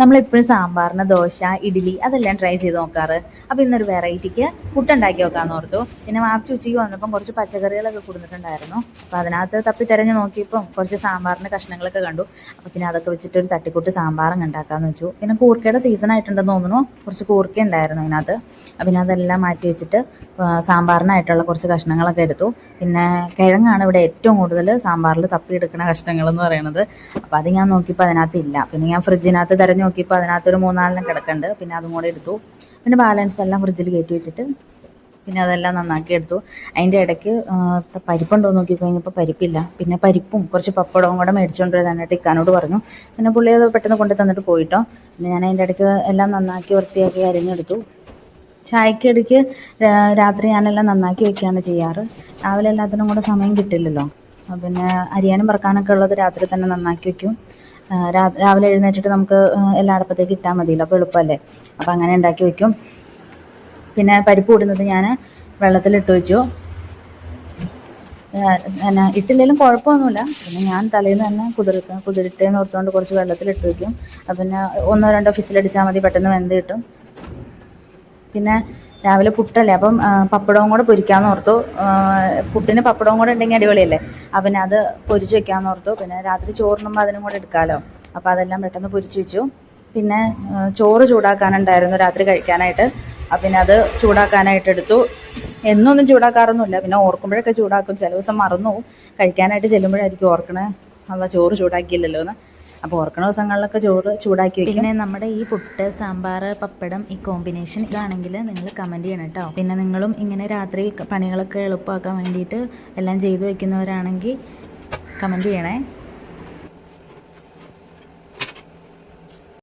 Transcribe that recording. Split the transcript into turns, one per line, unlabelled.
നമ്മളെപ്പോഴും സാമ്പാറിന് ദോശ, ഇഡ്ഡലി അതെല്ലാം ട്രൈ ചെയ്ത് നോക്കാറ്. അപ്പോൾ ഇന്നൊരു വെറൈറ്റിക്ക് പുട്ടുണ്ടാക്കി നോക്കാമെന്ന് ഓർത്തു. പിന്നെ വാപ്പിച്ച് ഉച്ചയ്ക്ക് വന്നപ്പം കുറച്ച് പച്ചക്കറികളൊക്കെ കൊടുത്തിട്ടുണ്ടായിരുന്നു. അപ്പോൾ അതിനകത്ത് തപ്പി തിരഞ്ഞ് നോക്കിയപ്പം കുറച്ച് സാമ്പാറിൻ്റെ കഷ്ണങ്ങളൊക്കെ കണ്ടു. അപ്പോൾ പിന്നെ അതൊക്കെ വെച്ചിട്ട് ഒരു തട്ടിക്കൂട്ട് സാമ്പാറങ്ങ് ഉണ്ടാക്കാമെന്ന് വെച്ചു. പിന്നെ കൂർക്കയുടെ സീസൺ ആയിട്ടുണ്ടെന്ന് തോന്നുന്നു. കുറച്ച് കൂർക്ക ഉണ്ടായിരുന്നു അതിനകത്ത്. പിന്നെ അതെല്ലാം മാറ്റി വെച്ചിട്ട് സാമ്പാറിനായിട്ടുള്ള കുറച്ച് കഷ്ണങ്ങളൊക്കെ എടുത്തു. പിന്നെ കിഴങ്ങാണ് ഇവിടെ ഏറ്റവും കൂടുതൽ സാമ്പാറിൽ തപ്പിയെടുക്കുന്ന കഷ്ണങ്ങളെന്ന് പറയുന്നത്. അപ്പോൾ അത് ഞാൻ നോക്കിയപ്പോൾ അതിനകത്ത് ഇല്ല. പിന്നെ ഞാൻ ഫ്രിഡ്ജിനകത്ത് തിരഞ്ഞ് നോക്കിയപ്പോൾ അതിനകത്തൊരു 3-4 കിടക്കുന്നുണ്ട്. പിന്നെ അതും കൂടെ എടുത്തു. പിന്നെ ബാലൻസ് എല്ലാം ഫ്രിഡ്ജിൽ കയറ്റി വെച്ചിട്ട് പിന്നെ അതെല്ലാം നന്നാക്കി എടുത്തു. അതിൻ്റെ ഇടയ്ക്ക് പരിപ്പുണ്ടോ നോക്കി കഴിഞ്ഞപ്പോൾ പരിപ്പില്ല. പിന്നെ പരിപ്പും കുറച്ച് പപ്പടവും കൂടെ മേടിച്ചുകൊണ്ട് വരാനായിട്ട് ഇക്കാനോട് പറഞ്ഞു. പിന്നെ പുള്ളി അത് പെട്ടെന്ന് കൊണ്ട് തന്നിട്ട് പോയിട്ടോ. പിന്നെ ഞാൻ അതിൻ്റെ ഇടയ്ക്ക് എല്ലാം നന്നാക്കി വൃത്തിയാക്കി അരിഞ്ഞെടുത്തു. ചായക്കിടയ്ക്ക് രാത്രി ഞാനെല്ലാം നന്നാക്കി വെക്കുകയാണ് ചെയ്യാറ്. രാവിലെ എല്ലാത്തിനും കൂടെ സമയം കിട്ടില്ലല്ലോ. പിന്നെ അരിയാനും പറക്കാനൊക്കെ ഉള്ളത് രാത്രി തന്നെ നന്നാക്കി വെക്കും. രാവിലെ എഴുന്നേറ്റിട്ട് നമുക്ക് എല്ലാ അടുപ്പത്തേക്ക് ഇട്ടാൽ മതിയല്ലോ, അപ്പോൾ എളുപ്പമല്ലേ. അപ്പോൾ അങ്ങനെ ഉണ്ടാക്കി വെക്കും. പിന്നെ പരിപ്പ് ഇടുന്നത് ഞാൻ വെള്ളത്തിലിട്ട് വെച്ചു. പിന്നെ ഇട്ടില്ലെങ്കിലും കുഴപ്പമൊന്നുമില്ല. പിന്നെ ഞാൻ തലേന്ന് തന്നെ കുതിരട്ടേന്ന് ഓർത്തുകൊണ്ട് കുറച്ച് വെള്ളത്തിലിട്ട് വയ്ക്കും. പിന്നെ 1-2 ഫിസിലടിച്ചാൽ മതി, പെട്ടെന്ന് വെന്ത് കിട്ടും. പിന്നെ രാവിലെ പുട്ടല്ലേ, അപ്പം പപ്പടവും കൂടെ പൊരിക്കാമെന്ന് ഓർത്തു. പുട്ടിന് പപ്പടവും കൂടെ ഉണ്ടെങ്കിൽ അടിപൊളിയല്ലേ. അപ്പം പിന്നെ അത് പൊരിച്ച് വെക്കാമെന്ന് ഓർത്തു. പിന്നെ രാത്രി ചോറിനുമ്പോൾ അതിനും കൂടെ എടുക്കാമല്ലോ. അപ്പോൾ അതെല്ലാം പെട്ടെന്ന് പൊരിച്ച് വെച്ചു. പിന്നെ ചോറ് ചൂടാക്കാനുണ്ടായിരുന്നു രാത്രി കഴിക്കാനായിട്ട്. അപ്പം പിന്നെ അത് ചൂടാക്കാനായിട്ട് എടുത്തു. എന്നൊന്നും ചൂടാക്കാറൊന്നുമില്ല. പിന്നെ ഓർക്കുമ്പോഴൊക്കെ ചൂടാക്കും. ചില ദിവസം മറന്നു പോകും. കഴിക്കാനായിട്ട് ചെല്ലുമ്പോഴായിരിക്കും ഓർക്കണേ അല്ല ചോറ് ചൂടാക്കിയില്ലല്ലോ എന്ന്. അപ്പോൾ ഓർക്കണ ദിവസങ്ങളിലൊക്കെ ചോറ് ചൂടാക്കി വയ്ക്കും. പിന്നെ നമ്മുടെ ഈ പുട്ട്, സാമ്പാർ, പപ്പടം ഈ കോമ്പിനേഷൻ ഇതാണെങ്കിൽ നിങ്ങൾ കമൻറ്റ് ചെയ്യണം കേട്ടോ. പിന്നെ നിങ്ങളും ഇങ്ങനെ രാത്രി പണികളൊക്കെ എളുപ്പമാക്കാൻ വേണ്ടിയിട്ട് എല്ലാം ചെയ്തു വയ്ക്കുന്നവരാണെങ്കിൽ കമൻറ്റ് ചെയ്യണേ.